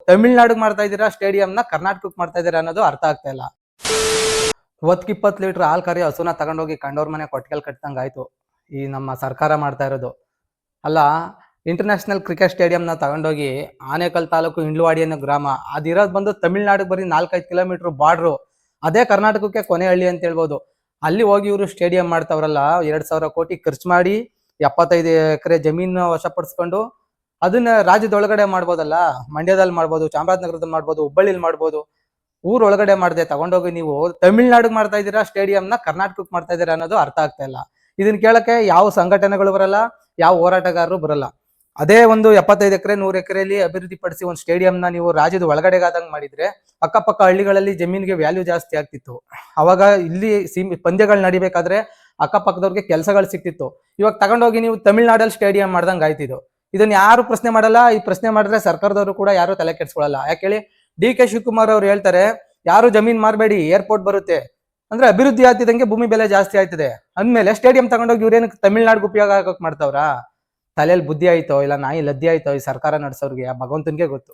ತಮಿಳ್ನಾಡಿಗೆ ಮಾಡ್ತಾ ಇದ್ದೀರಾ ಸ್ಟೇಡಿಯಂನ ಕರ್ನಾಟಕಕ್ಕೆ ಮಾಡ್ತಾ ಇದ್ದೀರಾ ಅನ್ನೋದು ಅರ್ಥ ಆಗ್ತಾ ಇಲ್ಲ. 20 ಲೀಟರ್ ಹಾಲ್ ಕರಿ ಹಸುನ ತಗೊಂಡೋಗಿ ಕಂಡೋರ್ ಮನೆ ಕೊಟ್ಟಿಗೆಲ್ ಕಟ್ತಂಗ ಆಯ್ತು ಈ ನಮ್ಮ ಸರ್ಕಾರ ಮಾಡ್ತಾ ಇರೋದು. ಅಲ್ಲ, ಇಂಟರ್ನ್ಯಾಷನಲ್ ಕ್ರಿಕೆಟ್ ಸ್ಟೇಡಿಯಂನ ತಗೊಂಡೋಗಿ ಆನೇಕಲ್ ತಾಲೂಕು ಇಂಡ್ಲವಾಡಿ ಅನ್ನೋ ಗ್ರಾಮ ಅದಿರೋದು ಬಂದು ತಮಿಳ್ನಾಡಿಗೆ ಬರೀ 4-5 ಕಿಲೋಮೀಟರ್ ಬಾರ್ಡ್ರು, ಅದೇ ಕರ್ನಾಟಕಕ್ಕೆ ಕೊನೆ ಹಳ್ಳಿ ಅಂತ ಹೇಳ್ಬೋದು. ಅಲ್ಲಿ ಹೋಗಿ ಇವರು ಸ್ಟೇಡಿಯಂ ಮಾಡ್ತಾವ್ರಲ್ಲ, 2,000 ಕೋಟಿ ಖರ್ಚು ಮಾಡಿ 75 ಎಕರೆ ಜಮೀನು ವಶಪಡಿಸ್ಕೊಂಡು ಅದನ್ನ ರಾಜ್ಯದೊಳಗಡೆ ಮಾಡ್ಬೋದಲ್ಲ. ಮಂಡ್ಯದಲ್ಲಿ ಮಾಡ್ಬೋದು, ಚಾಮರಾಜನಗರದಲ್ಲಿ ಮಾಡ್ಬೋದು, ಹುಬ್ಬಳ್ಳಿಲಿ ಮಾಡ್ಬೋದು. ಊರೊಳಗಡೆ ಮಾಡದೆ ತಗೊಂಡೋಗಿ ನೀವು ತಮಿಳ್ನಾಡಿಗೆ ಮಾಡ್ತಾ ಇದ್ದೀರಾ ಸ್ಟೇಡಿಯಂನ ಕರ್ನಾಟಕಕ್ಕೆ ಮಾಡ್ತಾ ಇದ್ದೀರಾ ಅನ್ನೋದು ಅರ್ಥ ಆಗ್ತಾ ಇಲ್ಲ. ಇದನ್ನ ಕೇಳಕ್ಕೆ ಯಾವ ಸಂಘಟನೆಗಳು ಬರಲ್ಲ, ಯಾವ ಹೋರಾಟಗಾರರು ಬರಲ್ಲ. ಅದೇ ಒಂದು 75 ಎಕರೆ 100 ಎಕರೆಯಲ್ಲಿ ಅಭಿವೃದ್ಧಿ ಪಡಿಸಿ ಒಂದು ಸ್ಟೇಡಿಯಂನ ನೀವು ರಾಜ್ಯದ ಒಳಗಡೆಗಾದಂಗೆ ಮಾಡಿದ್ರೆ ಅಕ್ಕಪಕ್ಕ ಹಳ್ಳಿಗಳಲ್ಲಿ ಜಮೀನಿಗೆ ವ್ಯಾಲ್ಯೂ ಜಾಸ್ತಿ ಆಗ್ತಿತ್ತು. ಅವಾಗ ಇಲ್ಲಿ ಪಂದ್ಯಗಳು ನಡಿಬೇಕಾದ್ರೆ ಅಕ್ಕಪಕ್ಕದವ್ರಿಗೆ ಕೆಲಸಗಳು ಸಿಕ್ತಿತ್ತು. ಇವಾಗ ತಗೊಂಡೋಗಿ ನೀವು ತಮಿಳ್ನಾಡಲ್ಲಿ ಸ್ಟೇಡಿಯಂ ಮಾಡ್ದಂಗೆ ಆಯ್ತಿದ್ದು. ಇದನ್ನ ಯಾರು ಪ್ರಶ್ನೆ ಮಾಡಲ್ಲ. ಈ ಪ್ರಶ್ನೆ ಮಾಡಿದ್ರೆ ಸರ್ಕಾರದವರು ಕೂಡ ಯಾರು ತಲೆ ಕೆಡ್ಸ್ಕೊಳ್ಳಲ್ಲ. ಯಾಕೆ ಹೇಳಿ, ಡಿ.ಕೆ. ಶಿವಕುಮಾರ್ ಅವ್ರು ಹೇಳ್ತಾರೆ, ಯಾರು ಜಮೀನ್ ಮಾರ್ಬೇಡಿ, ಏರ್ಪೋರ್ಟ್ ಬರುತ್ತೆ ಅಂದ್ರೆ ಅಭಿವೃದ್ಧಿ ಆಗ್ತಿದಂಗೆ ಭೂಮಿ ಬೆಲೆ ಜಾಸ್ತಿ ಆಯ್ತದೆ ಅಂದ್ಮೇಲೆ ಸ್ಟೇಡಿಯಂ ತಗೊಂಡೋಗಿ ಇವ್ರೇನಕ್ಕೆ ತಮಿಳ್ನಾಡಿಗೆ ಉಪಯೋಗ ಆಗಕ್ ಮಾಡ್ತಾವ್ರಾ? ತಲೆಯಲ್ಲಿ ಬುದ್ಧಿ ಆಯ್ತೋ ಇಲ್ಲ ನಾಯಿ ಲದ್ದಿ ಆಯ್ತೋ ಈ ಸರ್ಕಾರ ನಡೆಸೋರ್ಗೆ, ಭಗವಂತನ್ಗೆ ಗೊತ್ತು.